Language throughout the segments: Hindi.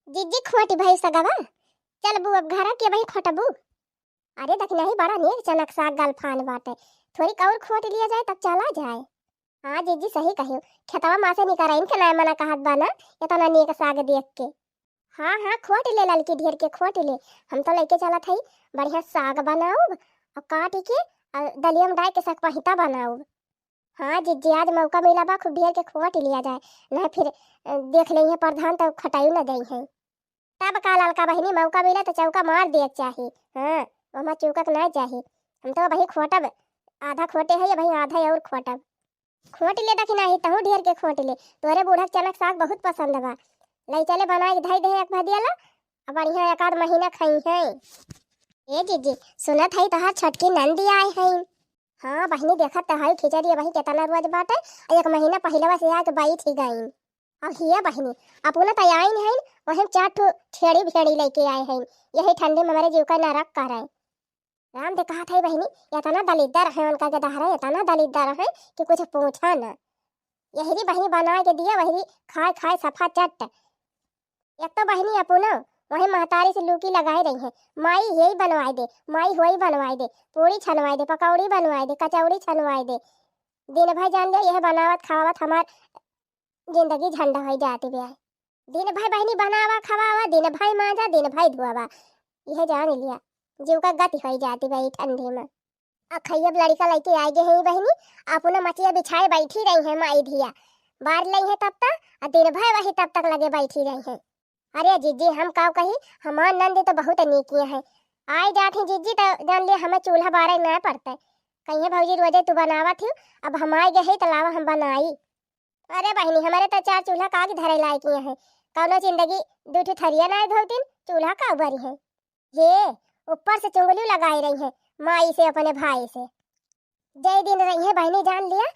जिज्जी खोटी भाई सगावा चल बू अब घर के भाई खोटबू। अरे दख नहीं बड़ा नहीं चनक साग गाल फान बाटे थोड़ी और खोट लिया जाए तब चला जाए। हाँ जिज्जी सही कहियो खेतवा माँ से निकराइन के ना मना कहत बाना इतना नीक साग देख के। हाँ हाँ खोट ले ललकी ढेर के खोट ले हम तो लेके चला थई बढ़िया साग बनाऊ और काट के दलिया में डाल के सकपहिता बनाऊ। हाँ जिज्जी आज मौका मिला बा खूब ढेर के खोट लिया जाए ना फिर देख लेंगे प्रधान तो खटाई न दई है तब का ललका बहनी मौका मिला तो चौका मार दिए चाहिए। हाँ वहाँ चौकक नहीं चाहिए हम तो भाई खोटब आधा खोटे है या भाई आधा और खोटब खोट ले कि नहीं तहू ढेर के खोट ले तोरे बूढ़ा चनक साग बहुत पसंद बा लई चले बनाए के धई दे एक भदियाला अब बढ़िया एक आध महीना खाई है। ए जीजी सुनत है तोहार छटकी नंदी आए हैं। हाँ बहनी देखत तो है खिचड़ी भाई कितना रोज बाटे एक महीना पहले से आके बैठ ही गई। अब हिया बहनी अपना तो आई नहीं वही चार ठो छेड़ी भेड़ी लेके आए हैं यही ठंडी में हमारे जीव का नरक कर रहे। राम दे कहा था बहनी इतना दलिद्दर है उनका के दहरा इतना दलिद्दर है कि कुछ पूछा न। यही बहनी बना के दिया वही खाए खाए सफा चट। एक तो बहनी अपना वही महतारी से लूकी लगाए रही है माई यही बनवाए दे माई वही बनवाए दे पूरी छनवाए दे पकौड़ी बनवाए दे कचौड़ी छनवाए दे दिन भाई जान लिया यह बनावत खावत हमार जिंदगी झंडा हो जाती ब्याह दिन भाई बहनी बनावा खवावा दिन भाई मांजा दिन भाई धुआवा यह जान लिया जीव का गति हो जाती भाई ठंडी में। अखैब लड़का लड़के आए गए हैं बहनी अपना मचिया बिछाए बैठी रही है माई धिया बार ली है तब तक दिन भाई वही तब तक लगे बैठी रही है। अरे जीजी हम का कही हमार नंदी तो बहुत नीकिया है आए जाते जीजी तो जान लिया हमें चूल्हा बारे न पड़ते कहीं भौजी रोजे तू बनावा थी अब हम आए गए तो लावा हम बनाई। अरे बहनी हमारे तो चार चूल्हा का धरे लायक है कौनो जिंदगी दूठी थरिया ना धोतीन चूल्हा का उबरी है ये ऊपर से चुंगली लगाई रही है माई से अपने भाई से जय दिन रही है बहनी जान लिया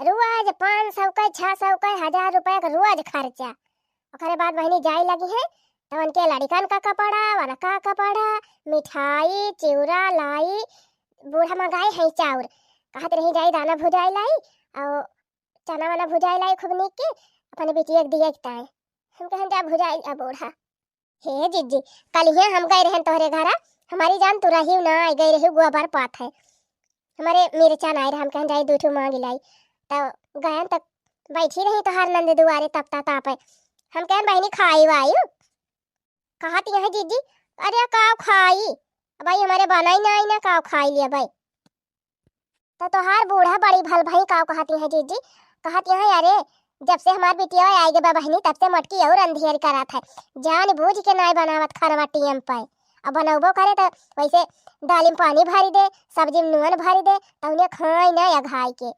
रोज 500 का 600 का 1000 रुपए का रोज खर्चा। ओकरे बाद बहनी जाए लगी है तो उनके लड़कन का कपड़ा वाला का कपड़ा मिठाई चिवड़ा लाई बूढ़ा मंगाई है चाउर कहते रही जाई दाना भुजाई लाई और चना वाना भुजाई लाई खूब नीक के अपने बेटी एक दिए ताए हम कहन जा भुजाई जा बूढ़ा। हे जीजी कल ही हम गए रहे तोहरे घरा हमारी जान तू रही ना आई गई रही गोबर पात है हमारे मेरे चान आए रहे हम कहन जाए दूठू मांग लाई तो गए तक बैठी रही तो हर नंद दुआरे तपता ताप हम कहन बहनी खाई वाई कहती है जीजी अरे काव खाई भाई हमारे बनाई ना आई ना काव खाई लिया भाई तो तोहार बूढ़ा बड़ी भल भाई काव कहती है जीजी कहती है अरे जब से हमार बिटिया आई गे बहनी तब से मटकी और अंधियर करा था जान बूझ के नाय बनावत खाना टीएम पाए अब बनबो करे तो वैसे दाली में पानी भरी दे सब्जी में नून भरी दे तो उन्हें खाई ना या घाई के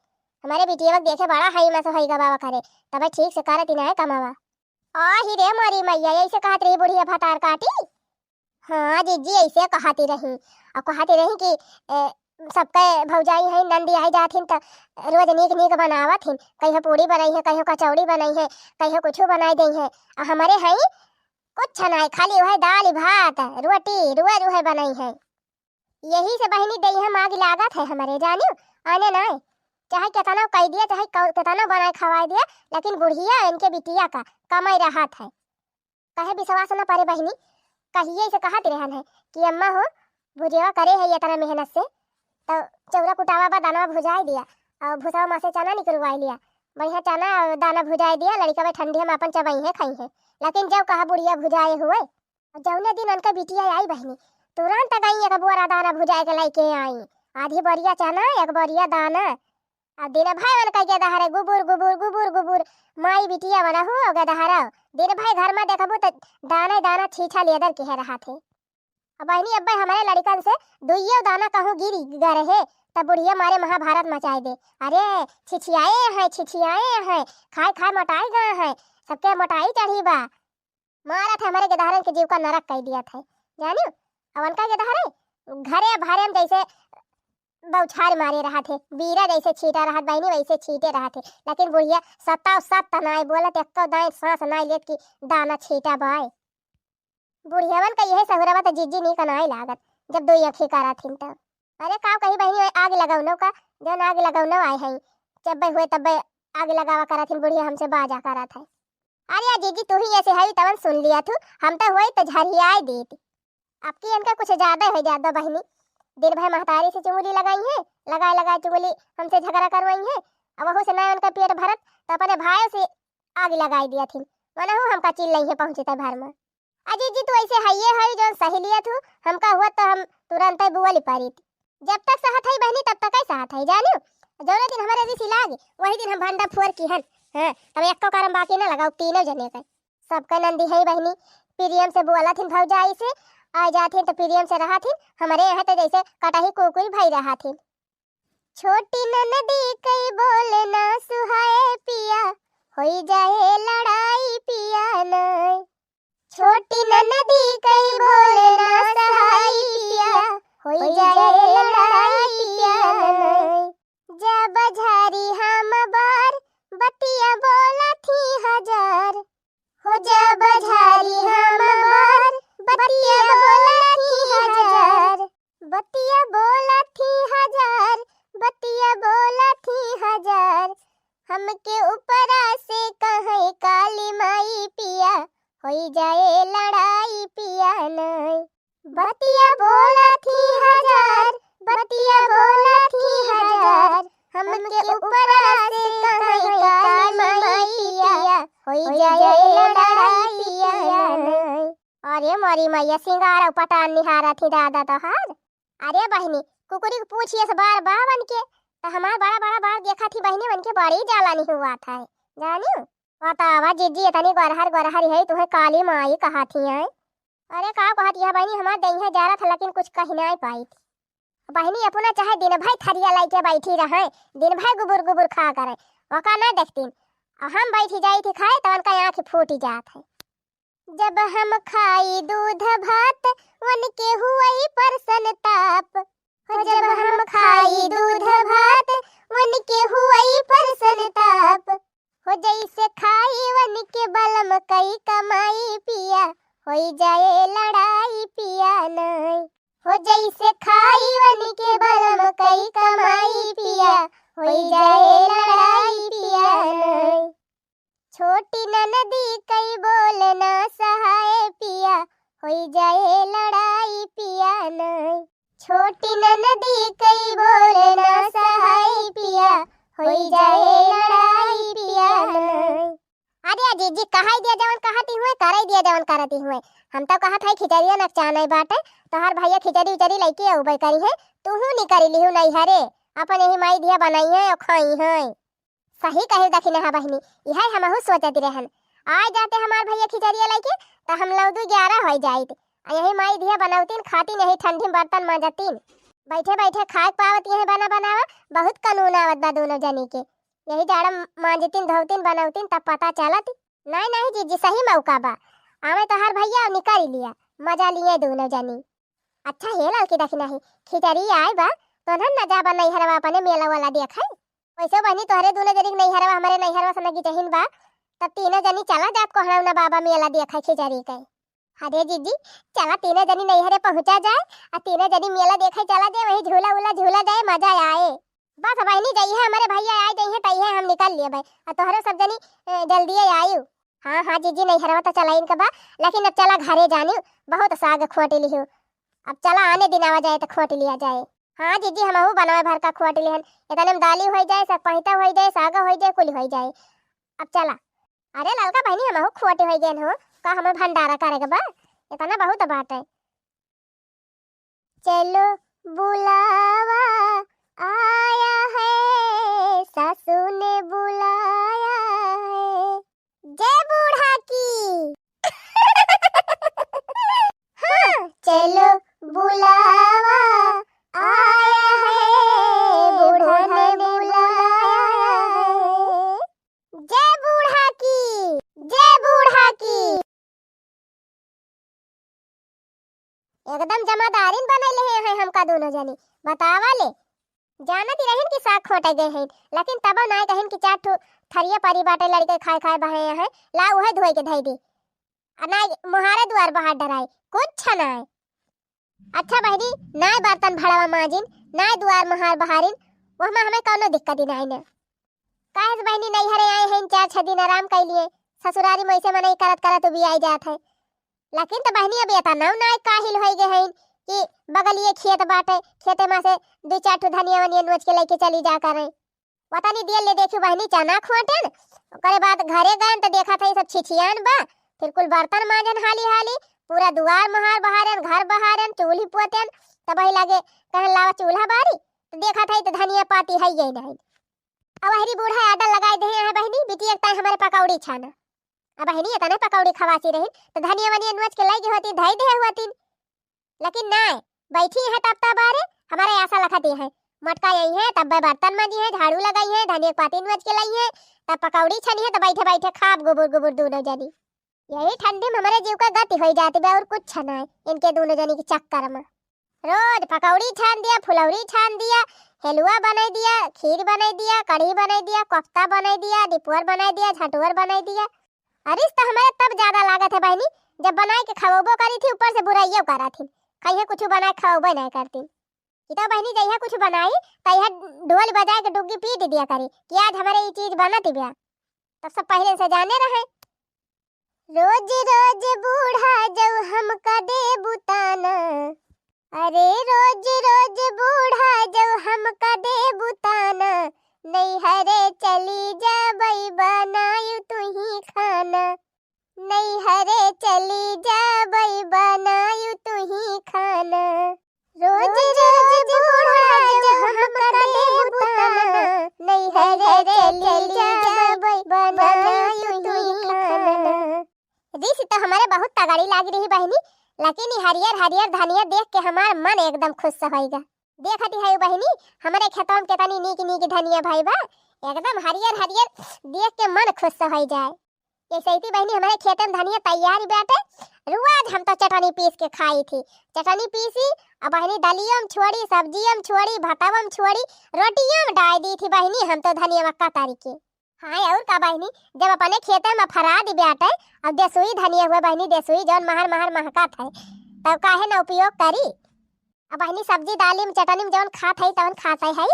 हमारे बिटिया देखे बड़ा हाई में से हाई गवावा करे तब ठीक से करती ना कमावा ही रे मारी मैया ऐसे कहती रही बुढ़िया भतार काटी। हाँ जीजी ऐसे कहती रही और कहती रही कि सबके भौजाई है नंदी आई जाथिन तो रोज नीक नीक बनावत हिन कहीं पूड़ी बनाई है कहीं कचौड़ी बनाई है कहीं कुछ बनाई दी है और हमारे है कुछ नहीं खाली वह दाल भात रोटी रोज वह बनाई है यही से बहनी दही हम आग लागत है हमारे जानियो आने ना चाहे कितना कह दिया चाहे कितना बनाए खवा दिया लेकिन बुढ़िया इनके बिटिया का कमाई रहा है कहे विश्वास न पड़े बहनी कहिए से कहत रहन है कि अम्मा हो भुजेवा करे है इतना मेहनत से तो चौरा कुटावा बा दाना भुजाई दिया और भूसा में से चना निकलवाई लिया बढ़िया चना दाना भुजाई दिया लड़का में ठंडी में अपन चबाई है खाई है लेकिन जब कहा बुढ़िया भुजाए हुए जौने दिन उनका बिटिया आई बहनी तुरंत गई एक बोरा दाना भुजाए के लेके आई आधी बोरिया चना एक बोरिया दाना अब दिन भाई मन कह के दहारे गुबुर गुबुर गुबुर गुबुर माई बिटिया बना हो गया दहारा दिन भाई घर में देखबो तो दाना दाना छीछा लेदर के रहा थे। अब बहनी अब्बा हमारे लड़कन से दुइयो दाना कहूँ गिरी गए है तब बुढ़िया मारे महाभारत मचाए दे अरे छिछियाए हैं खाए खाए मोटाई गए हैं सबके मोटाई चढ़ी बा मारा था हमारे गदहरन के जीव का नरक कह दिया था जानियो। अब उनका गदहरे घरे भारे में जैसे बौछार मारे रहा थे बीरा जैसे छीटा रहा बहनी वैसे छीटे रहा थे लेकिन बुढ़िया सत्ता सब तनाए बोलत एक दाएं सांस नाई लेत की दाना छीटा बाय बुढ़ियावन का यह सहुरवा तो जिज्जी नहीं कनाई लागत जब दो अखी करा थी तब अरे का कही बहनी आग लगाउनो का जन आग लगाउनो आए हैं जब हुए तब आग लगावा करा थी बुढ़िया हमसे बाजा करा था अरे जीजी तू ही ऐसे हई तवन सुन लिया तू, हम तो हुई तो झरियाई देती। आपकी इनका कुछ ज्यादा है ज्यादा बहनी, दिन भर महतारी से चुंगली लगाई है, लगाए लगाए चुंगली हमसे झगड़ा करवाई है। अब वहू से ना उनका पेट भरत तो अपने भाई से आग लगाई दिया थी, मना हूँ हमका चिल नहीं है पहुंचे तक घर में। अजी जी तू ऐसे हइये हई जो सही लिया तू, हमका हुआ तो हम तुरंत ही बुआ ली पारी थी। जब तक सहत है बहनी तब तक ही सहत है जानियो, जो दिन हमारे ऋषि लागे वही दिन हम भंडा फोर की हन। हां तब एक तो करम बाकी ना लगाओ, तीनों जने का सबका नंदी है बहनी। प्रियम से बुआला थी भौजाई से आ जाती तो प्रियम से रहा थी, हमारे यहाँ तो जैसे कटाही कुकुर भाई रहा थी। छोटी ननदी कई बोले ना सुहाए पिया, होई जाए लड़ाई पिया नय। छोटी ननदी कई बोले ना सहाई पिया, होई जाए लड़ाई पिया नय। जब झारी हम बार बतिया बोला थी हजार, हो जब झारी हम बार बतिया बोला थी हजार, बतिया बोला थी हजार, बतिया बोला थी हजार। हमके ऊपरा से कहे काली माई पिया, होई जाए लड़ाई पिया नय। बतिया बोला थी हजार, बतिया बोला थी हजार, हमके ऊपरा से कहे काली माई पिया, होई जाए लड़ाई पिया नय। अरे मोरी मैया सिंगार पटान निहारा थी दादा तो हार। अरे बहनी कुकुरी को पूछिए से बार बावन के तो हमार बड़ा बड़ा बार देखा थी बहनी, मन के बड़ी जाला नहीं हुआ था जानियो। बतावा जीजी इतनी गरहर है तुम्हें काली माई कहा थी है। अरे का कहा थी बहनी, हमार दही जा रहा था लेकिन कुछ कह नहीं पाई थी बहनी। अपना चाहे दिन भर थरिया लाई के बैठी रहे, दिन भर गुबुर गुबुर खा करे वका ना देखती, हम बैठी जाई थी खाए तो उनका आँख फूटी जात है। जब हम खाई दूध भात वन के हुई परसन ताप, जब हम खाई दूध भात वन के हुई परसन ताप, हो जैसे खाई वन के बलम कई कमाई पिया, होई जाए लड़ाई पिया नय। हो जैसे खाई वन के बलम कई कमाई पिया, होई जाए लड़ाई पिया नय। छोटी ननदी कई बोले ना सहाय पिया, होई जाए लड़ाई पिया नय। छोटी ननदी कई बोले ना सहाय पिया, होई जाए लड़ाई पिया नय। अरे जीजी कहा दिया जवन कहती हुए कराई दिया जवन करती हुए, हम तो कहा था खिचड़िया नचाने बाटे तो हर भैया खिचड़ी उचड़ी लेके उबई करी है, तू नहीं करी लिहू नहीं हरे अपन यही माई दिया बनाई है और खाई है। सही कहे दखिन हा बहनी, यह हमहु सोचत रहन आ जाते हमार भैया खिचड़िया लेके तो हम लोग 11 हो जाइत, यही माई दिया बनावतीन खाती नहीं ठंडी बर्तन मांजतीन, बैठे बैठे खाए पावत यही बना बनावा बहुत कानून आवत बा दोनों जनी के, यही जाड़ा मांजतीन धोतीन बनावतीन तब पता चलत। नहीं नहीं जीजी सही मौका बा, आवे तो हर भैया निकाल लिया मजा लिए दोनों जनी। अच्छा हे लाल की दखिन ही खिचड़ी आए बा तो न जा बा नहीं हरवा अपने मेला वाला देखा वैसे बहनी तोहरे दोनों जनी नहीं हरवा हमारे नहीं हरवा समझी जहिन बा तब तीनों जनी चला जात को हरवना बाबा मेला देखा खिचड़ी के। अरे जीजी चला तीनों जनी नहीं हरे पहुंचा जाए और तीनों जनी मेला देखे चला जाए, वही झूला उला झूला जाए मजा आए। बस बहनी जाइए हमारे भैया आए जाइए तइहे हम निकल लिए भाई और तोहरे सब जनी जल्दी आयु। हाँ हाँ जीजी नहीं हरवा तो चला इनका बा, लेकिन अब चला घरे जानी बहुत साग खोट लिहू, अब चला आने दिन आवा जाए तो खोट लिया जाए। हाँ जीजी हमहू बनावे भर का खोट लिहन, इतने में दाली हो जाए सब पहिता हो जाए साग हो जाए कुल हो जाए। अब चला अरे ललका बहनी हमहू खोटे हो गए हो का हमें भंडारा करेगा बा इतना बहुत बात है। चलो बुलावा आया है सासू ने बुलाया है, जय बूढ़ा की। हाँ चलो बुलावा आया है बूढ़ा ने बुलाया है, जय बूढ़ा की जय बूढ़ा की। एकदम जमादारीन बनले हैं हमका दोनों जनी बतावा ले, जानती रहन कि साग खोटे गए हैं लेकिन तब ना कहन कि चार ठो थरिया परी बाटे लड़के खाए खाए बहे हैं ला उहे धोई के धई दी ना मुहारे द्वार बाहर डराए कुछ ना है। अच्छा बहनी ना बर्तन भड़वा माजिन ना द्वार मुहार बहारिन वो में हमें कोनो दिक्कत ही नहीं ना। काहे बहनी नहीं हरे आए हैं 4-6 दिन आराम कर लिए ससुरारी में ऐसे मने करत करत भी आई जात है। लेकिन तो बहनी अब एता नौ ना काहिल होई गए हैं कि बगलिए खेत बाटे, खेते में से दो चार ठो धनिया वनिया नोच के लेके चली जा करे। पता नहीं दियल ले देखी बहनी चना खोटन, ओकरे बाद घरे गए तो देखा था सब छिछियान बा, फिर कुल बर्तन मांजन हाली हाली, पूरा दुआर महार बहारन, घर बहारन, चूल्ही पोतन, तब वही लगे कहन लावा चूल्हा बारी, तो देखा था तो धनिया पाती है ये नहीं। अब हरी बूढ़ा आडा लगाई दे है बहनी, बिटिया एक हमारे पकौड़ी छाना। अब बहनी इतना पकौड़ी खवासी रही तो धनिया वनिया नोच के लगी होती धई दे होती, लेकिन नहीं बैठी है तब बारे हमारे ऐसा लखती है मटका यही है, तब बर्तन मांजी है, झाड़ू लगाई है, धनिया पाती नोच के लाई है, तब पकौड़ी छनी है, तो बैठे बैठे खाब गुबुर गुबुर दोनों जनी। यही ठंडी में हमारे जीव का गति हो जाती है और कुछ छना है इनके दोनों जनी के चक्कर में। रोज पकौड़ी छान दिया, फुलौरी छान दिया, हलवा बना दिया, खीर बना दिया, कढ़ी बना दिया, कोफ्ता बना दिया, डिपुअर बना दिया, झटुअर बना दिया। अरे तो हमारे तब ज्यादा लागत है बहनी जब बनाए के खवबो करी थी, ऊपर से बुराइयों करा थी, कहीं कुछ बनाए खवबो नहीं करती। तो बहनी जइहा कुछ बनाई तइहा ढोल बजाए के डुग्गी पीट दिया करी कि आज हमारे ये चीज बनत बिया, तब सब पहले से जाने रहे। रोज रोज बूढ़ा जब हमका दे बुताना, अरे रोज रोज बूढ़ा जब हमका दे बुताना, नहीं हरे चली जा बई बनायु तू ही खाना, नहीं हरे चली जा बई बनायु तू ही खाना। रोज रोज बूढ़ा जब हमका दे बुताना, नहीं हरे चली जा बई बनायु तू ही खाना। दिस तो हमारे बहुत तगड़ी लागी रही बहनी, लेकिन हरियर हरियर धनिया देख के हमार मन एकदम खुश होइगा। देखती है बहनी हमारे खेतों में कितनी नीक नीक धनिया भाई बा, एकदम हरियर हरियर देख के मन खुश हो जाए। ऐसे ही बहनी हमारे खेत में धनिया तैयार बैठे, रोज हम तो चटनी पीस के खाई थी, चटनी पीसी अब बहनी दलियों में छोड़ी, सब्जियों में छोड़ी, भतावा में छोड़ी, रोटियों में डाल दी थी बहनी हम तो धनिया मक्का तारी के। हाँ और का बहनी जब अपने खेते में फरा दी बैठे, अब देसुई धनिया हुआ बहनी, देसुई जौन महर महर महका था तब काहे न उपयोग करी। अब बहनी सब्जी दाली में चटनी में जौन खात है तवन खाता है,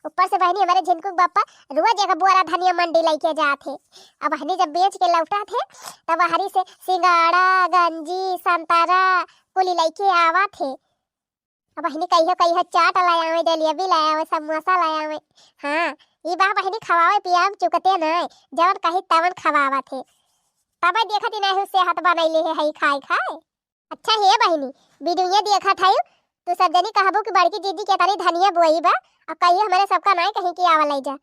ऊपर से बहनी हमारे झिनकू बापा रोज एक बोरा धनिया मंडी लेके जाते। अब बहनी जब बेच के लौटा थे तब हरी से सिंगाड़ा गंजी संतरा कुली लेके आवा थे। अब बहनी कहियो कहियो चाट लाया हुए, जलेबी लाया हुए, समोसा लाया हुए। हाँ ये बा बहनी खवावे पियाम चुकते नहीं, जवन कही तवन खवावा थे, तब देखती नहीं उससे हाथ बनैले है खाए खाए। अच्छा है बहनी वीडियो देखा था तो सब जनी कहबो कि बड़की जीजी के तारी धनिया बोई बा, अब कहिए हमारे सबका नहीं कहीं की आवा ले जा,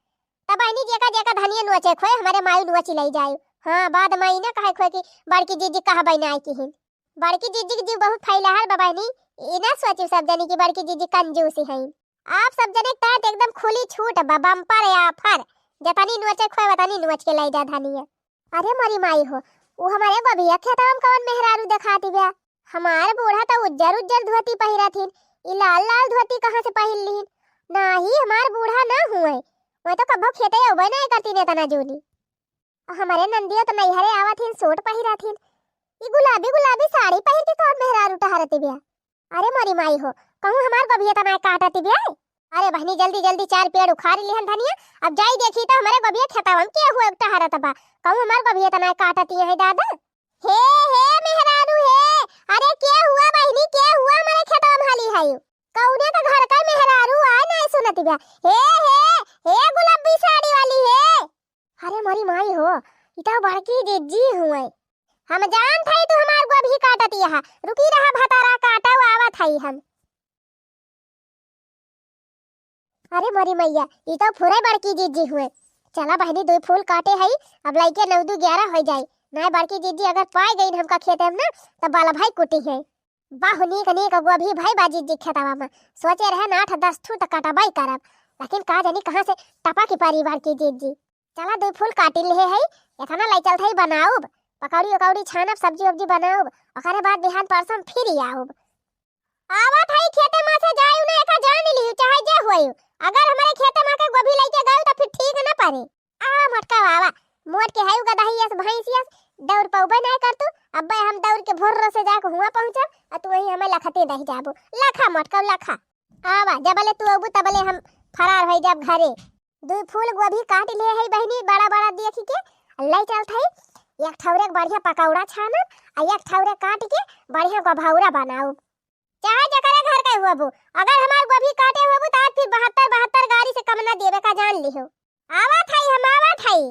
तब बहनी जेका जेका धनिया नोचे खोए हमारे माई नोची ले जाए। हाँ बाद माई ना कहे खोए कि बड़की जीजी कहा बनाई की हिन, बड़की जीजी की जीव बहुत फैलहर बा बहनी, ई ना सोची सब जनी की बड़की जीजी कंजूसी है। आप सब जने तात एकदम खुली छूट बा, बम्पर या ऑफर, जतनी नोचे खोए वतनी नोच के ले जा धनिया। अरे मरी माई हो वो हमारे बबिया खेतवा में कवन मेहरारू दिखाती बा, हमार बूढ़ा तो उज्जर उज्जर धोती पहिरा थी, ई लाल लाल धोती कहाँ से पहिन लीन, ना ही हमार बूढ़ा ना हुए, मैं तो कभो खेते उबे नहीं करती ने तना जोली। हमारे नंदिया तो नैहरे आवा थी सूट पहिरा थी, ई गुलाबी गुलाबी साड़ी पहन के कौन मेहरारू टहरती बिया। अरे मरी माई हो कहूँ हमार बबिया तना काटती बिया। अरे बहनी जल्दी जल्दी 4 पेड़ उखाड़ लिहन धनिया, अब जाई देखी तो हमारे बबिया खेतवा में के हुए टहरत बा, कहूँ हमार बबिया तना काटती है दादा। हे मेहरारू हे, अरे क्या हुआ बहनी क्या हुआ हमारे खेतवा में हाली है, कौने का घर का मेहरारू आ नहीं सुनती बा। हे गुलाबी साड़ी वाली है। अरे मरी माई हो इता बड़की जीजी हुए, हम जान थई तू हमार गोभी काटती है, रुकी रहा भतारा काटा आवत हई हम। अरे मरी मैया ई तो पूरे बड़की जीजी हुए, चला बहनी 2 फूल काटे हई, अब लइके 9 2 11 हो जाई, ना बड़की जीजी अगर पाई गई हमका खेते में ना तब बाला भाई कुटी है। बाहुनी कनी का गोभी भाई बाजी जी खेतवा में सोचे रहे 8 10 ठू तक काटबाई करब, लेकिन का जानी कहां से टपा की परिवार की जीजी। चला 2 फूल काटी ले है, इतना लाई चल थई बनाऊब, पकौड़ी उकौड़ी छानब, सब्जी वब्जी बनाऊब, ओकरे बाद बिहान परसों फिर आऊब। आवत हई खेते में से जायू ना का जान लियो चाहे जे होयू, अगर हमारे खेते में के गोभी लेके गयो तो फिर ठीक ना पारे। आ मटका वावा मोट के हायू गदहियस भैंसियस दौड़ पौबे नहीं कर तू, अब्बे हम दौड़ के भोर से जाके हुआ पहुंचब आ तू वही हमें लखते नहीं जाबो, लखा मटका लखा आवा जबले तू अबू तबले हम फरार हो जाब घरे। 2 फूल गोभी काट लिए है बहनी बड़ा बड़ा देखी के, लाई चल थई एक ठौरे बढ़िया पकौड़ा छानब आ एक ठौरे काट के बढ़िया गोभौरा बनाऊ। चाहे जकरे घर के हुआ बो, अगर हमार गोभी काटे हुआ बो तो आज फिर 72 गाड़ी से कम ना देवे का जान लिहो। आवत हई हम आवत हई।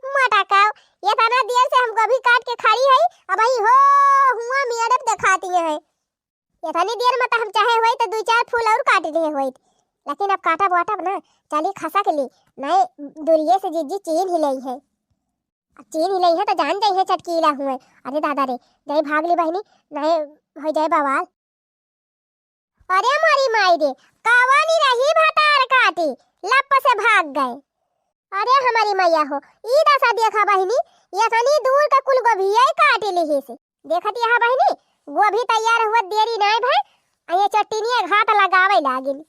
मोटा काऊ, ये तना देर से हम गोभी काट के खड़ी हई, अब ही हो हुआ मियाड़प दिखाती है। ये तनी देर में तो हम चाहे होई तो 2-4 फूल और काट लिए होई, लेकिन अब काटा बाटब ना चली खसा के ली नहीं दूरिये से जीजी चीन ही लई है। अब चीन ही लई है तो जान जाई है चटकीला हुए। अरे दादा रे जाई भाग ली बहनी नहीं हो जाए बवाल। अरे मोरी माई रे कावानी रही भटार काटी लप से भाग गए। अरे हमारी मैया हो ई दशा देखा बहनी, ये तनी दूर का कुल गोभिया काटी ली से देखत यहाँ बहनी गोभी तैयार हुआ देरी नहीं भाई, ये चटनिया घाट लगावे लागिल।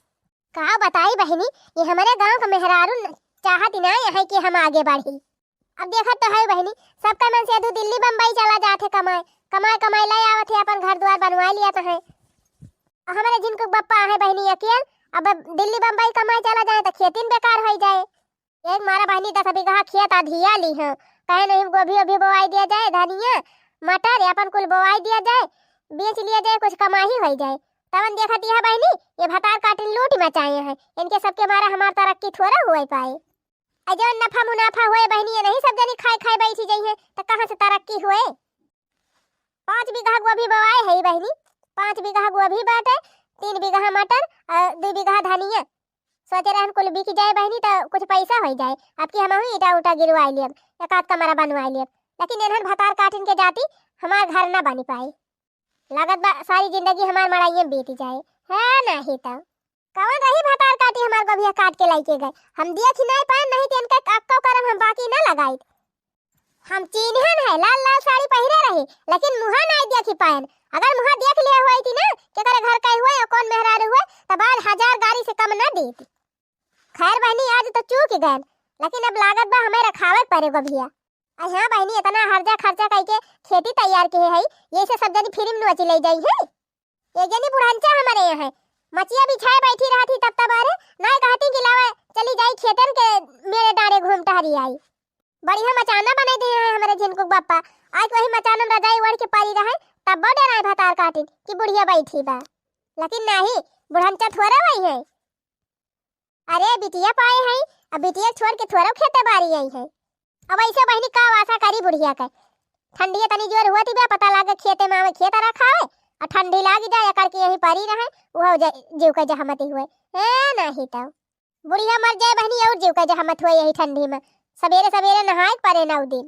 का बताई बहनी ये हमारे गांव का मेहरारू चाहत ना है कि हम आगे बढ़ी। अब देखत तो है बहनी सबका मन से दू दिल्ली बम्बई चला जाते कमाए कमाए कमाए ले आवत है अपन घर द्वार बनवा लिया तो है। हमारे जिनको बप्पा है बहनी अकेल अब दिल्ली बम्बई कमाए चला जाए तो खेती बेकार हो जाए। एक मारा बहनी 10 बीघा खेत आधिया ली है, कहे नहीं गोभी ओभी बोवाई दिया जाए, धनिया मटर अपन कुल बोवाई दिया जाए, बेच लिया जाए, कुछ कमाई हो जाए। तवन देखत यह बहनी ये भटार काटी लूट मचाए हैं, इनके सबके मारा हमार तरक्की थोड़ा हुए पाए। जो नफा मुनाफा हुए बहनी ये नहीं सब जनी खाए खाए बैठी जाई है तो कहां से तरक्की हुए। 5 बीघा गोभी बोवाई है बहनी, 5 बीघा गोभी बाटे, 3 बीघा मटर, 2 बीघा धनिया। सोचे रहन कुल बिक जाए बहनी तो कुछ पैसा हो जाए। अब की हम ईटा उटा गिरवाई लियब, एक आध कमरा बनवाई लियब, लेकिन इन्हन भतार काटिन के जाती हमार घर ना बनी पाई। लागत बा सारी जिंदगी हमार मड़ाइये बीत जाए है नहीं तो कवन रही भतार काटी हमार गोभिया काट के लाई के गए। हम देख नहीं पाए नहीं तो इनका अक्को करम हम बाकी ना लगाई। हम चिन्हन है लाल लाल साड़ी पहरे रही लेकिन मुहा नहीं देखी पाए। अगर मुहा देख लिया हुई थी ना कि करे घर का हुए और कौन मेहरारू हुए तो बाद 1000 गाड़ी से कम ना देती। खैर बहनी आज तो चूक गए, लेकिन अब लागत बा हमें रखावत पड़े गोभिया। हाँ बहनी इतना हर्जा खर्चा करके खेती तैयार की है, ये से सब जनी फिल्म नोची ले जाई है। ये जनी बुढ़ांचा हमारे यहाँ है मचिया बिछाए बैठी रहती तब तब अरे नहीं कहती कि लावा चली जाई खेतन के मेरे डारे घूम टहरी आई। बढ़िया मचाना बने दे हैं हमारे जिनको बापा, आज वही मचाना रजाई ओढ़ के पारी रहे तब बड़े रहे भतार काटी कि बुढ़िया बैठी बा, लेकिन नहीं बुढ़ांचा थोड़ा वही है। अरे बिटिया पाए हैं अब बिटिया छोड़ के थोड़ा खेते बारी आई है। अब ऐसे बहनी का आशा करी बुढ़िया का, ठंडी तनी जोर हुआ बा पता लागे खेते में खेत रखा है और ठंडी लाग जाए करके यही परी रहे वो जीव का जहमत हुए है नहीं तो बुढ़िया मर जाए बहनी और जीव का जहमत हुए यही ठंडी में। सवेरे सवेरे नहाए परे 9 दिन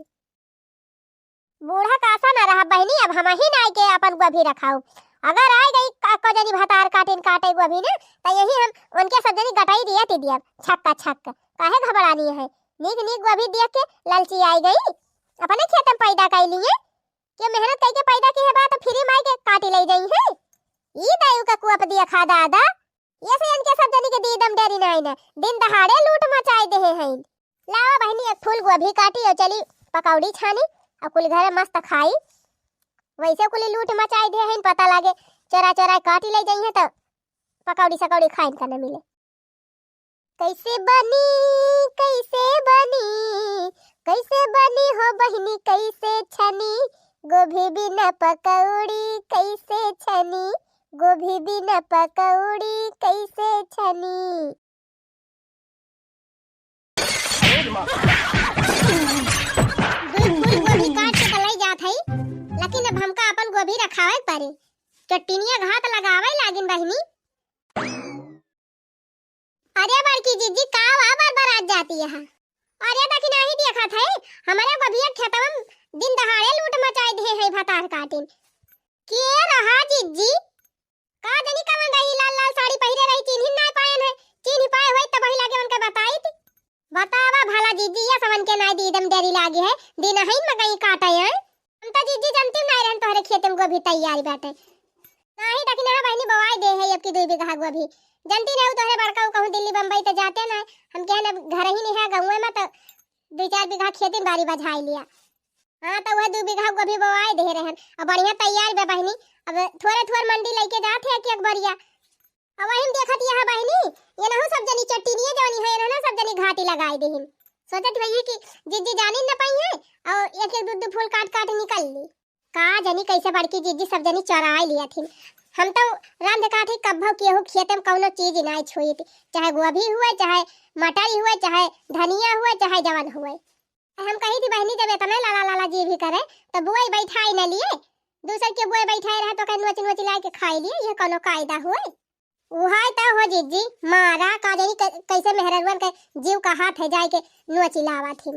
बूढ़ा का आशा ना रहा बहनी। अब हम ही ना के अपन गोभी रखाऊ, अगर आ गई को जनी भतार काटिन काटे गोभी ना तो यही हम उनके सब जनी गटाई दिया ती दिया छक्का छक्का काहे घबरानी है। नीक नीक गोभी देख के लालची आई गई अपने खेत में पैदा कर लिए कि मेहनत करके पैदा की है बात फ्री माई के काटी ले गई है। ई दायु का कुआप दिया खा दादा ये से इनके सब जनी के दीदम डरी नहीं ना दिन दहाड़े लूट मचाई दे हैं। लावा बहनी एक फूल गोभी काटी और चली पकौड़ी छानी और कुल घर मस्त खाई। वैसे कुल लूट मचाई दे हैं पता लागे चोरा चोरा काटी ले जाई है तो पकौड़ी सकौड़ी खाइन का न मिले। कैसे बनी हो बहनी कैसे छनी गोभी बिना पकौड़ी कैसे छनी गोभी बिना पकौड़ी कैसे छनी। गोभी काट के तलाई जात है लेकिन अब हमका अपन गोभी रखावे पड़े चटनिया घात लगावे लागिन बहनी। अरे बड़की जीजी का बार बार आ जाती है। अरे देखी नहीं देखा था हमारे गोभिया खेत में दिन दहाड़े लूट मचाई दे है भतार काटिन के रहा जीजी का जनी कवन रही लाल लाल साड़ी पहरे रही चिन्ह नहीं पाए है चिन्ह पाए होई तब ही लागे उनके बताई थी। बतावा भला जीजी ये समन के नहीं दीदम डरी लागे है दिन ही में कहीं काटे है। हम तो जीजी जानती नहीं रहन तोहरे खेत में गोभी तैयारी बाटे नहीं देखी ना बहनी बवाई दे है अब की 2 बीघा गोभी जानती नहीं तोहरे बड़का कहूं दिल्ली बम्बई तो जाते ना हम कहने घर ही नहीं है गाँव में तो 2-4 बीघा खेती बारी बझाई लिया। हाँ तो वह 2 बीघा गोभी बोवाई दे रहे हैं अब बढ़िया तैयार बे बहनी। अब थोड़े मंडी लेके जाते हैं कि अकबरिया अब वही देखत यहाँ बहनी ये ना सब जनी चट्टी नहीं जवनी है ना सब जनी घाटी लगाई देहिन सोचत भई कि जीजी जानी न पाई है और एक एक दो फूल काट काट निकल ली। का जानी कैसे बड़की जीजी सब जनी चराई लिया थी। हम तो रांध काठी कब्बो केहू खेते में कौनो चीज नहीं छुई थी, चाहे गोभी हुए, चाहे मटर हुए, चाहे धनिया हुए, चाहे जवन हुए। हम कही थी बहनी जब इतना लाला लाला जी भी करे तो बुआई बैठाई न लिए, दूसर के बुआई बैठाए रहे तो कहीं नोच नोच ला के खाई लिए, ये कोनो कायदा हुए। उहाय तो हो जीजी मारा का जानी कैसे मेहरवन के जीव का हाथ है जाए के नोच लावा थी।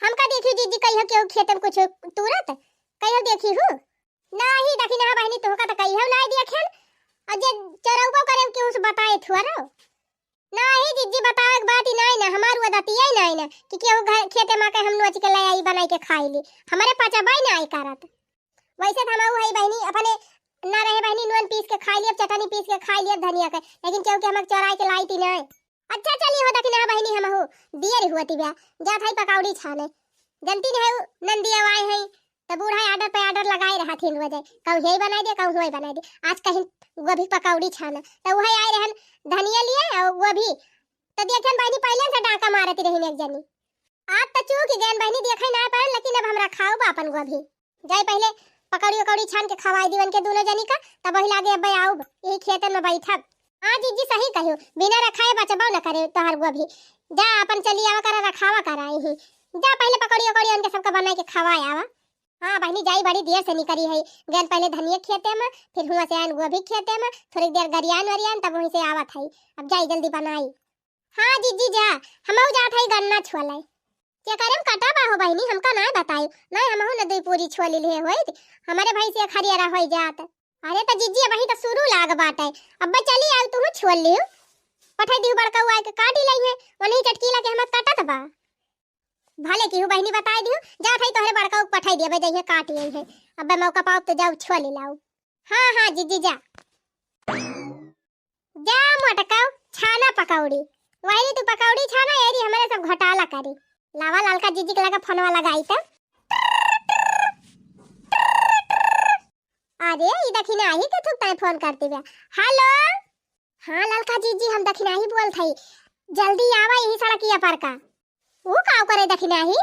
हम का देखी जीजी कहियो केहू खेते में कुछ तुरंत कहियो देखी हूं नहीं देखी ना बहनी तो का तो कहियो नहीं देखन अजे चरौको करे के उस बताए थुआरो नहीं जीजी बताओ एक बात ही नहीं ना हमार वदती ही नहीं ना कि केहू घर खेते में के हम नोच के ले आई बनाई के खाई ली हमारे पाचा बाई ना आई करत। वैसे तो हम है बहनी अपने ना रहे बहनी नून पीस के खाई लिए, चटनी पीस के खाई लिए धनिया के, लेकिन केहू के हमक चौराई के लाई थी नहीं। अच्छा चली हो देखी ना बहनी हम हो दियर हुआ थी बया जा थाई पकौड़ी छाने जनती ने नंदिया आए हैं तो बूढ़ा आर्डर पे आर्डर लगाए रहा थी वजह कहूँ यही बनाई दे कहूँ वही बनाई दे। आज कहीं गोभी पकौड़ी छाना तो वही आए रहन धनिया लिए और गोभी तो देखन बहनी पहले से डाका मारती रही एक जनी। आज तो चूक गए बहनी देखे ना पाए, लेकिन अब हमरा खाओ अपन गोभी जाए पहले पकौड़ी उकौड़ी छान के खवाई दीवन के दोनों जनी का तब वही लागे अब आओ यही खेतन में बैठब। हाँ जीजी सही कहियो बिना रखाए बचबाव न करे तोहर गोभी जा अपन चली आवा करा रखावा कराई ही जा पहले पकौड़ी उकौड़ी उनके सबका बनाए के खवाए आवा। हाँ बहनी जाई बड़ी देर से निकली है गन पहले धनिया खेते में फिर हुआ से आन गोभी खेते में थोड़ी देर गरियान वरियान तब वहीं से आवत है अब जाई जल्दी बनाई। हाँ जीजी जा हमहु जात है गन्ना छोले क्या करम कटा बा हो बहनी हमका ना बताई नहीं हमहु न दुई पूरी छोली लिए होई हमारे भाई से खरियारा होई जात। अरे तो जीजी वही तो शुरू लाग बाटे अब चली आउ तू छोल लियो पठाई दी बड़का हुआ के काटी लई है वही चटकी ला के हम काटत बा भले की बहनी बताई दियो जा थाई तोहरे बड़का पठाई दिए जइए काट यही है अब मौका पाओ तो जाओ छोली लाओ। हाँ हाँ जीजी जा जा मोटकाओ छाना पकौड़ी वही तू पकौड़ी छाना यारी हमारे सब घोटाला करी लावा लालका जीजी के लगा फोनवा लगाई तो अरे ई दखिना ही के थुक ताई फोन करती बे हेलो। हाँ लालका जीजी हम दखिना ही बोल थई जल्दी आवा यही सड़किया पर का वो काव करे दखिना ही।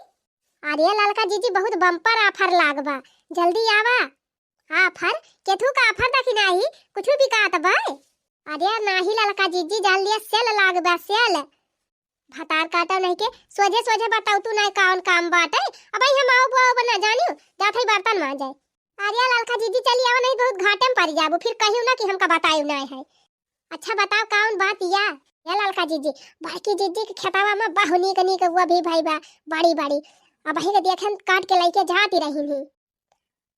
अरे लालका जीजी बहुत बम्पर ऑफर लागबा जल्दी आवा। ऑफर केथु का ऑफर दखिना ही कुछ भी कहत बा। अरे नाही लालका जीजी जान लिया सेल लागबा सेल भतार काटा नहीं के सोझे सोझे बताऊ तू नहीं कौन काम बाटे अब हम आओ बुआ बना जानियो जात है बर्तन मा जाए। अरे लालका जीजी चली आवा नहीं बहुत घाटे में पड़ जाबो फिर कहियो ना कि हमका बतायो नहीं है। अच्छा बताओ कौन बात या लालका जीजी बड़की जीजी के खेतावा में बाहुनी कनी के वो भी भाई बा बड़ी बड़ी अब भाई के देखन काट के लेके जाती रही ही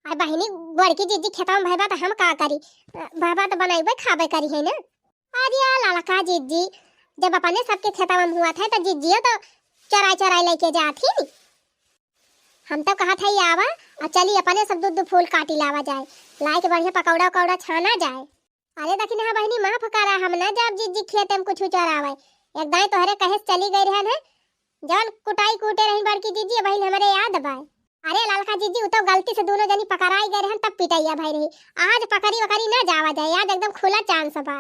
आ बहनी बड़की जीजी खेतावा में भाई बा तो हम का करी बाबा तो बनाइबे खाबे करी है ना। अरे लालका जीजी जब अपने सबके खेतावा में हुआ था तो जीजियो तो चराई चराई लेके जाती हम तो कहा था आवा और चली अपने सब दूध फूल काटी लावा जाए लाई के बढ़िया पकौड़ा उकौड़ा छाना जाए। अरे दखिन हा बहनी माफ करा हम ना जाब जीजी खेते में कुछ चरावे एक दाई तोहरे कहे चली गई रहन है जवन कुटाई कूटे रही बड़की जीजी बहन हमारे याद बा। अरे लालका जीजी तो गलती से दोनों जनी पकड़ाई गए रहन तब पिटाइया भाई रही आज पकड़ी वकड़ी ना जावा जाए याद एकदम खुला चांस बा।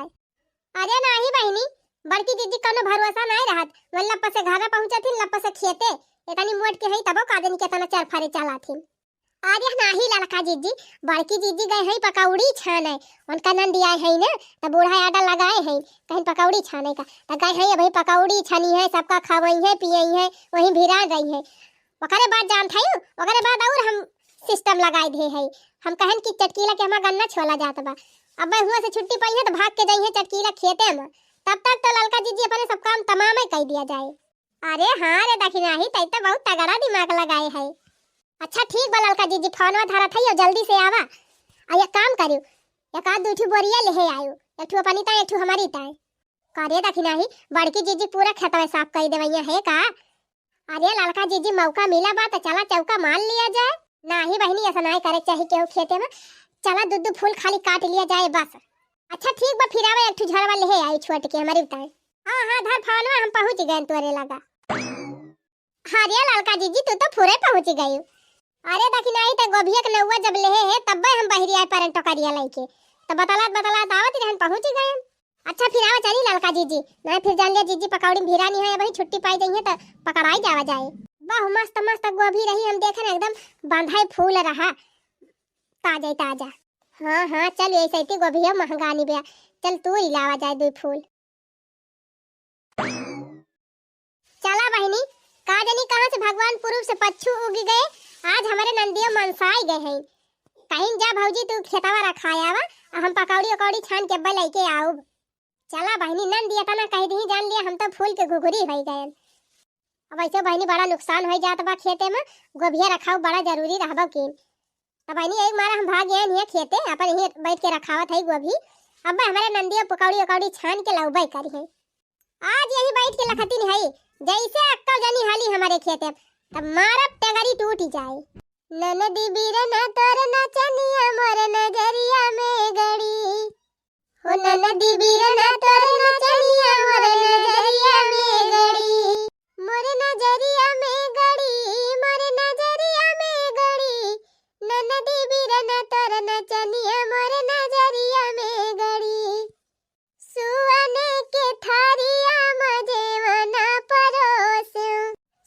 अरे नाही बहनी बड़की जीजी कोनो भरोसा नहीं रहत वो लप्पा से घर पहुंचथिन लप्पा से खेते एतनी मोट के हई तबो कादनी के तना चार फारे चलाथिन। अरे नाही लालका जीजी बड़की जीजी गए हैं पकौड़ी छाने उनका नंदी आए हैं ना तो बूढ़ा आटा लगाए हैं कहीं पकौड़ी छाने का तो गए हैं भाई पकौड़ी छानी है सबका खावई है पियई है वहीं भिरा गई है ओकरे बाद जान था ओकरे बाद और हम सिस्टम लगाए दे है हम कहन कि चटकीला के हमारा गन्ना छोला जात बा अब मैं हुआ से छुट्टी पाई है तो भाग के जाई है चटकीला खेते में तब तक तो लालका जीजी अपने सब काम तमाम कर दिया जाए। अरे हाँ रे दखिना ही तई तो बहुत तगड़ा दिमाग लगाए है। अच्छा ठीक बा लालका जीजी फोनवा धरा थई जल्दी से आवा आ एक काम करियो एक आध दो बोरिया ले आयो एक अपनी ता एक हमारी ता करे दखिना ही बड़की जीजी पूरा खेतवा साफ कर देवैया है का। अरे लालका जीजी मौका मिला बा तो चला चौका मान लिया जाए नाही बहनी ऐसा नहीं करे चाहिए केहू खेते में चला दूध फूल खाली काट लिया जाए बस। अच्छा ठीक बा फिर आवे एक झड़वा ले आई छोट के हमारी बताए। हां हां धर फोनवा हम पहुंच गए तोरे लगा। अरे लालका जीजी तू तो पूरे पहुंच गई। अरे दखिना ही त गोभिया के नौवा जब ले है तब हम बहरी आए परन टोकरिया लेके तो बतलात आवत रहन पहुंच गए। अच्छा फिर आवा चली ललका जीजी, नहीं फिर जान लिया जीजी पकौड़ी भीरा नहीं है, वही छुट्टी पाई जाइए तो पकड़ाई जावा जाए। वाह मस्त मस्त गोभी रही, हम देखे ना एकदम बांधाई फूल रहा ताजा ताजा। हाँ हाँ चल ऐसे ही गोभी है महंगा नहीं बया, चल तू ही लावा जाए 2 फूल। चला बहनी, का जानी कहाँ से भगवान पूर्व से पच्छू उग गए, आज हमारे नंदियों मनसाई गए हैं। कहीं जा भौजी तू खेतवा रखाया वा, हम पकौड़ी उकौड़ी छान के अब्बा लेके आओ। चला बहनी नंदिया तना कह दी जान लिया, हम तो फूल के घुघुरी हो गए। अब ऐसे बहनी बड़ा नुकसान हो जात बा खेते में, गोभिया रखाव बड़ा जरूरी रहबो की। तब बहनी एक मारा हम भाग गए नहीं खेते, अपन यहीं बैठ के रखावत है गोभी। अब हमारे नंदिया पकौड़ी उकौड़ी छान के लौबई करी है, आज यही बैठ के लखती नहीं है। जैसे अक्का जानी हाली हमारे खेते तब मारा टेंगरी टूट जाए। ननदी बीरना तोर नचनिया मोर नजरिया में गड़ी, हो ननदी बीरना तोर नचनिया मोर नजरिया में गड़ी, मोर नजरिया में गड़ी, मोर नजरिया में गड़ी, ननदी बीरना तोर नचनिया मोर नजरिया में गड़ी। सुवने के थारिया मजेवना परोस्यो,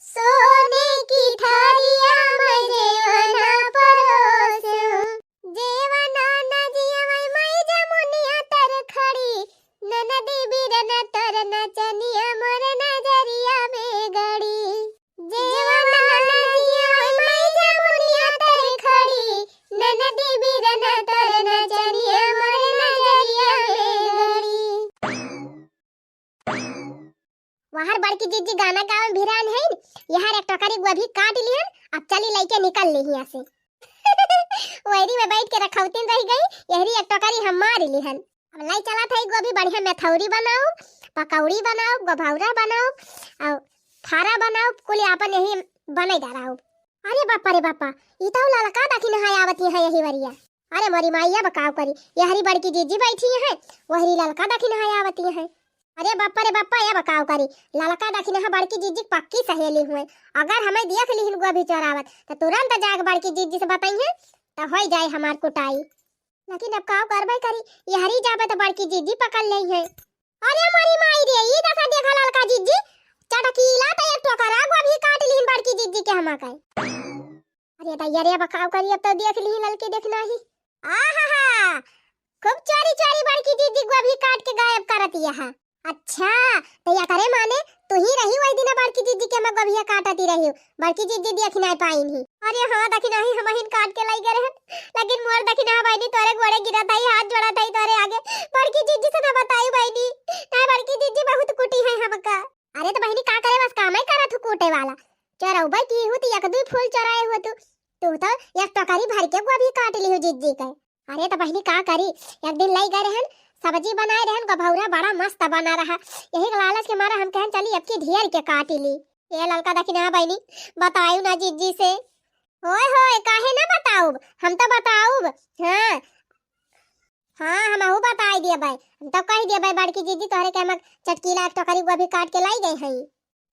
सोने की थारिया मजेवना परोस्यो, जेवना नजिया मई जमुनिया तर खड़ी, ननदी बीरना तर नचनिया मोर नजरिया में गड़ी, जेवना नजिया मई जमुनिया तर खड़ी, ननदी बीरना तर नचनिया मोर नजरिया में गड़ी। वहार बड़की जीजी गाना गावे भिरान है, यहार एक टोकरी गोभी काट लिहन, अब चली लेके निकल ली यहाँ से। वही में बैठ के रखौतीन रह गई, यही एक टोकरी हम मार लिहन। अब लाई चला था गोभी बढ़िया मेथौरी बनाओ, पकौड़ी बनाओ, गोभौरा बनाओ और फारा बनाओ, कुल अपन यही बने डाराओ। अरे बापा रे बापा, ई तो ललका दाखी नहाय आवती है यही वरिया। अरे मोरी माईया बकाव करी, यहरी बड़की जीजी बैठी है, वही ललका दाखी नहाय आवती है। अरे बापा रे बापा, या बकाव करी, ललका दाखी नहा बड़की जीजी पक्की सहेली हुए। अगर हमें देख लिहिन गोभी चोरावत तो तुरंत जाग बड़की जीजी से बताइए तो हो जाए हमार कुटाई। लेकिन अब काव करबे करी, यहरी जाबे तो बड़की जीजी पकड़ ले है। अरे मोरी माई रे, ई देखा देखा ललका जीजी चटकीला तो एक टोकरा गोभी काट लिहिन बड़की जीजी के हमा के। अरे दैया रे बकाव करी, अब तो देख लिहिन ललकी देखना ही। आहा खूब चोरी चोरी बड़की जीजी गोभी काट के गायब करती है। अच्छा तो या करे माने तू ही रही वही दिन बड़की जीजी के मैं गोभिया काटती रही, बड़की जीजी देख नहीं पाई नहीं। अरे हाँ देखी नहीं हम हिन काट के लाई गए, लेकिन मोर देखी ना बहनी तोरे गोड़े गिरा थाई, हाथ जोड़ा थाई तोरे आगे, बड़की जीजी से ना बताई बहनी, ना बड़की जीजी बहुत कुटी है हमका। अरे तो बहनी का करे, बस काम ही करत कुटे वाला, चरौबा की हुत एक 2 फूल चराए हो तू तो एक टोकरी भर के गोभी काट ली हो जीजी के। अरे तो बहनी का करी, एक दिन लाई गए रहन सब्जी बनाए रहन, गोभौरा बड़ा मस्त बना रहा, यही लालच के मारा हम कहन चली अब की ढेर के काट ली। ये ललका देखी ना बहनी बताऊ ना जीजी से। होय होय काहे ना बताऊ, हम तो बताऊ। हाँ हाँ हमहू बताई दिए भाई, हम तो कह दिए भाई बड़की जीजी तोहरे के हम चटकीला एक टोकरी गोभी काट के लाई गई हई।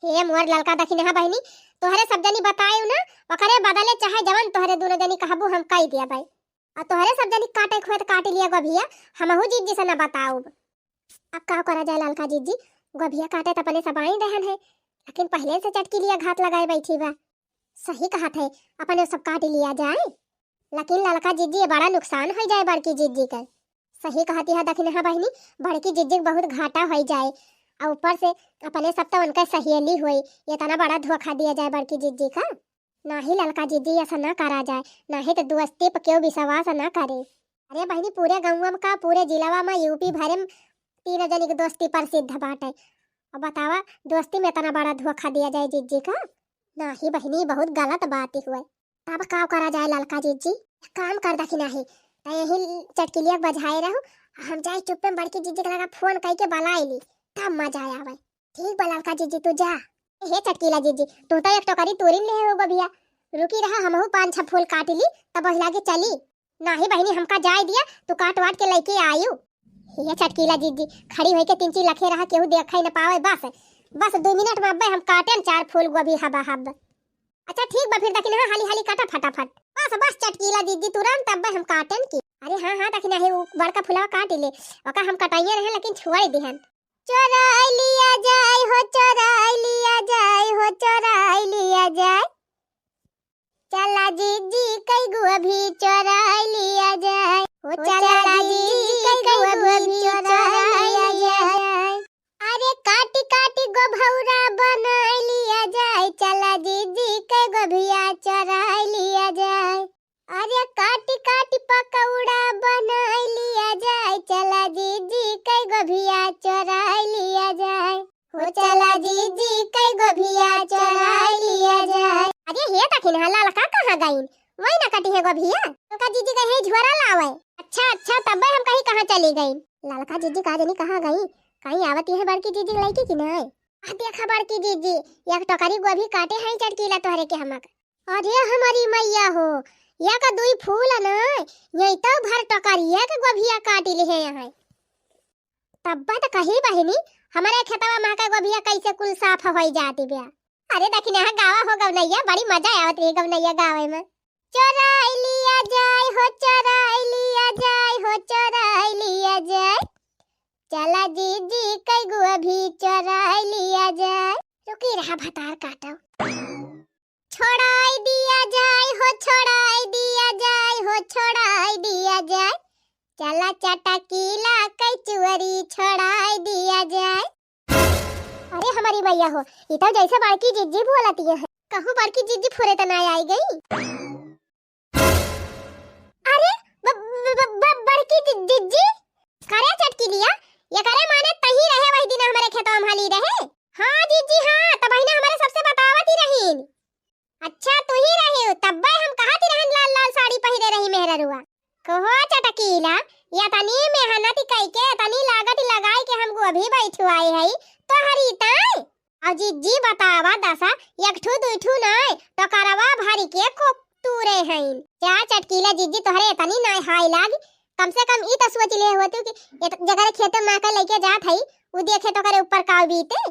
हे मोर ललका देखी ना बहनी तोहरे सब जनी बताऊ ना, ओकरे बदले चाहे जवन तोहरे दोनों जनी कहबू हम कह दिया भाई, और तोहरे सब जनी काटे खोत काट लिया गोभिया, हमहू जीजी से ना बताऊ। अब का करा जाए ललका जीजी, गोभिया काटे तो अपने सब आई रहन है, लेकिन पहले से चटकी लिया घात लगाए बैठी बा। सही कहा थे अपने सब काट लिया जाए, लेकिन ललका जीजी बड़ा नुकसान हो जाए बड़की जीजी का। सही कहती है देखी ना बहनी, बड़की जीजी बहुत घाटा हो जाए, और ऊपर से अपने सब तो उनका सहेली हुई, ये तना बड़ा धोखा दिया जाए बड़की जीजी का। ना ही ललका जीजी ऐसा ना करा जाए, ना ही तो दोस्ती पर क्यों विश्वास ना करे। अरे बहनी पूरे गाँव का, पूरे जिला में, यूपी भर में 3 जनी की दोस्ती प्रसिद्ध बाटे। अब बतावा दोस्ती में इतना बड़ा धोखा दिया जाए जीजी का, ना ही बहनी बहुत गलत बात हुए। अब का करा जाए ललका जीजी, काम कर दखी नहीं तो यही चटकिलिया बजाए रहो, हम जाए चुप में बड़की जीजी के लगा फोन करके बुलाई ली, तब मजा आवे। ठीक बा ललका जीजी तू जा। हे चटकीला जीजी तू तो एक टोकरी तोरिन ले हो गोभिया, रुकी रहा हमहू 5-6 फूल काट ली तब लागे चली। नाही बहनी हमका जाए दिया, तू काट वाट के लेके आयु। ये चटकीला जीजी खड़ी होके 3 लखे रहा, केहू देखा न पावे, बस 2 मिनट में अब्बे हम काटेन 4 फूल गोभी हबा हब। अच्छा ठीक बा फिर देखी ना हाली हाली काटा फटाफट, बस चटकीला जीजी तुरंत अब्बे हम काटेन की। अरे हाँ हाँ तखना है वो बड़का फुलवा काट ले ओका हम कटाइए रहे लेकिन छुआ दिहन। चोराई लिया जाए हो चोराई लिया जाए हो चोराई लिया जाए चला जीजी कई गुआ भी चोराई लिया जाए हो चला जीजी कई गुआ भी चोराई लिया जाए। अरे काटी काटी गो भौरा बनाई लिया जाए चला जीजी कई गो भिया चोराई लिया जाए। अरे काटी काटी पकौड़ा बनाई लिया जाए चला जीजी कई गो भिया चोराई लिया जाए हो चला जीजी कई गो भिया चोराई लिया जाए। अरे हे तखिन हल्ला लका कहां गईन वही ना कटी है गो भिया तो का जीजी कहे झोरा लावे। अच्छा तब हम कहीं कहां चली गईन ललका जीजी का जनी कहां गई कहीं आवती है बड़की जीजी लईकी कि नहीं। आ देखा बड़की जीजी एक टोकरी गोभी काटे हैं चटकीला तोहरे के हमक। अरे हमारी मैया हो या का दुई फूल न यही तो भर टोकरिया के गोभिया काटी ले है यहाँ। तब्बा तो कही बहनी हमारे खेतवा में का गोभिया कैसे कुल साफ हो जाती बिया। अरे देखी ना गावा हो गवनैया बड़ी मजा आवत रही गवनैया गावे में। चोराई लिया जाए हो चोराई लिया जाए हो चोराई लिया जाए चला जीजी कई गुआ भी चोराई लिया जाए। रुकी रहा भतार काटो छोड़ाई दिया जाए हो छोड़ाई दिया जाए हो छोड़ाई दिया जाए चला चटकीला कई चुअरी छोड़ाई दिया जाए। अरे हमारी मैया हो इधर जैसे बड़की जिज्जी बोलती है कहूँ बड़की जिज्जी फुरे तो नहीं आई गई। अरे बड़की जिज्जी करे चटकी लिया ये करे माने तही रहे वही दिन हमारे खेतों में हाली रहे। हाँ जीजी हाँ तब ही हमारे सबसे बतावत ही रही। अच्छा तू ही रही हो तब हम कहा थी रहन लाल लाल साड़ी पहने रही मेहररुआ कहो चटकीला या तनी मेहनत कई के तनी लागत लगाई के हमको अभी बैठुआई है तो हरीताई और जीजी बतावा दसा एक ठू दुई ठू नहीं तो करवा भरी के को तूरे हैं क्या चटकीला जीजी तोहरे तनी नहीं हाई लाग कम से कम ई तो सोच ले होती कि जगह खेत में का लेके जात है उ देखे तो करे ऊपर का बीते।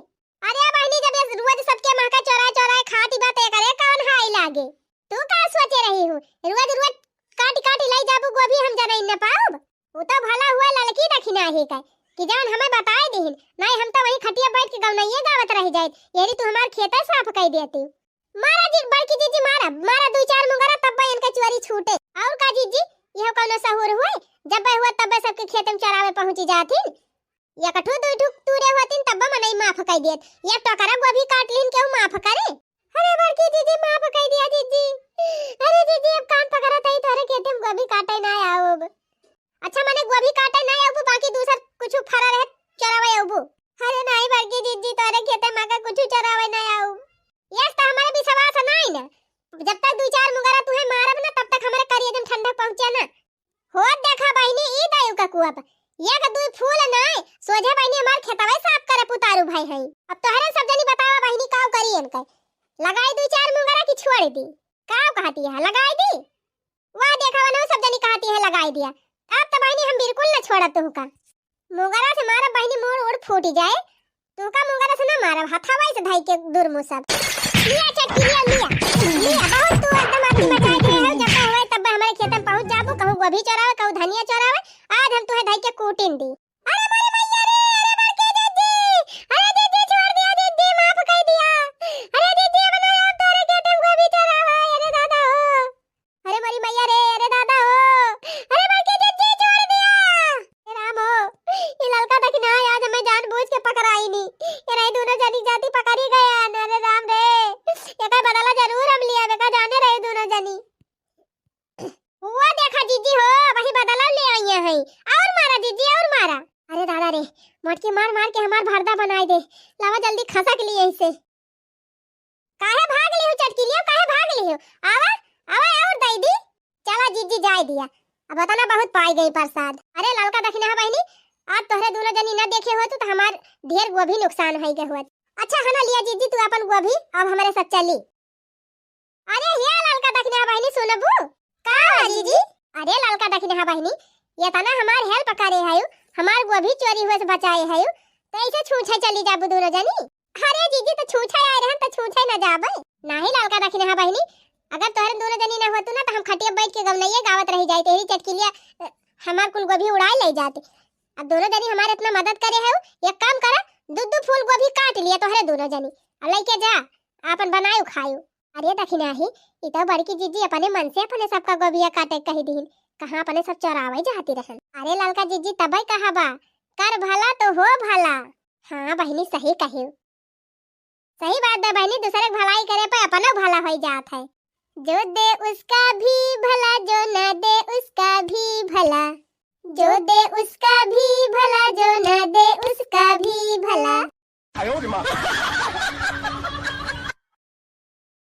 अरे बहनी जब रोज सबके मां का चोरा चोरा खाती बात करे कौन हाई लागे तू का सोचे रही हो रोज रोज काटी काटी लाई जाबू गोभी हम जरा न पाओ वो तो भला हुआ लड़की दखिना है का कि जान हमें बताए देहिन नहीं हम तो वही खटिया बैठ के गवनइए गावत रह जाए यही तू हमार खेत साफ कर देती। मारा जी बड़की जीजी मारा मारा दो चार मुंगरा तब इनका चोरी छूटे और का जीजी यह कौन सहूर हुए जब हुआ तब सबके खेत में चरावे पहुंची जाती या कठू दुई ठुक तूरे होतिन तब मनई माफ कर देत या टोकरा गोभी काट लिन केहू माफ करे। अरे बड़की जीजी माफ कर दिया जीजी। अरे जीजी अब कान पकड़त है तोरे खेत में गोभी काटे ना आओ। अच्छा माने गोभी काटे ना आओ बाकी दूसर कुछ फरा रहे चरावे आओ। अरे नहीं बड़की जीजी तोरे खेत में का कुछ चरावे ना आओ यस तो हमारे विश्वास नहीं ना जब तक दो चार मुगरा तुहे मारब ना तब तक हमारे करिए एकदम ठंडा पहुंचे ना हो देखा बहनी ई दायु का कुआ पर ये का दुई फूल नहीं सोझे बहनी हमार खेतवा साफ करे पुतारू भाई है। अब तोहरे सब जनी बतावा बहनी काव करी इनका लगाई दो चार मुंगरा की छोड़ दी काव कहती है लगाई दी वाह देखा वनो सब जनी कहती है लगाई दिया। अब तो बहनी हम बिल्कुल न छोड़त तू का मुंगरा से मारा बहनी मोड़ ओड़ फूट जाए तू का मुंगरा से ना मारा हथावा से धाई के दूर मुंह सब लिया चटकी लिया बहुत तू एकदम आदमी बचा के है जब होए तब हमारे खेत में पहुंच जाबो कहूं गोभी चोरावे कहूं धनिया चोरावे आज हम तुहे धाई के कूटिन दी। अरे मारी मैया रे अरे बड़के जीजी अरे जीजी छोड़ दिया जीजी माफ कर दिया अरे जीजी बनाया तोरे खेत में गोभी चोरावे अरे दादा हो अरे मारी मैया रे अरे दादा हो अरे बड़के जीजी छोड़ दिया। हे राम हो ये लड़का तक ना आज हमें जानबूझ के पकड़ाई नहीं ये रही दोनों जनी जाती पकड़ी गया अरे राम रे ये का बदला जरूर हम लिया बेका जाने रहे दोनों जनी वो देखा जीजी हो वही बदला ले आई है और मारा जीजी और मारा। अरे दादा रे मटकी मार मार के हमार भरदा बनाई दे लावा जल्दी खसक लिए इसे काहे भाग ली हो चटकी लियो काहे भाग ली हो आवा आवा और दई दी चला जीजी जाए दिया अब बताना बहुत पाई गई प्रसाद। अरे ललका दखना बहनी आज तोहरे दोनों जनी ना देखे हो तो हमार ढेर गोभी नुकसान है के हुआ। अच्छा है ना लिया जीजी तू अपन गोभी अब हमारे साथ चली। अरे ये ललका दखना बहनी सुनबू का जीजी अरे ललका दखना बहनी ये तना हमार हेल्प करे है हमार गोभी चोरी हुए से बचाए है तो ऐसे छूछे चली जाबू दोनों जनी। अरे जीजी तो छूछे आए रहन तो छूछे न जाबे नाही ललका दखना बहनी अगर तोहरे दोनों जनी ना होतु ना तो हम खटिया बैठ के गवनइए गावत रही जाई तेरी चटकी लिया हमार कुल गोभी उड़ाई ले जाते। अब दोनों जनी हमारे इतना मदद करे है। एक काम करा, दू फूल गोभी काट लिया तोहरे दोनों जनी और लेके जा आपन बनायो खायो। अरे दखिना ही ई तो बड़की जीजी अपने मन से अपने सबका गोभिया काटे कही दीन, कहां अपने सब चरावे जाती रहन। अरे ललका जीजी तबई कहा बा, कर भला तो हो भला। हां बहनी सही कहियो, सही बात है बहनी, दूसरे की भलाई करे पे अपना भला हो जात है। जो दे उसका भी भला, जो न दे उसका भी भला, जो दे उसका भी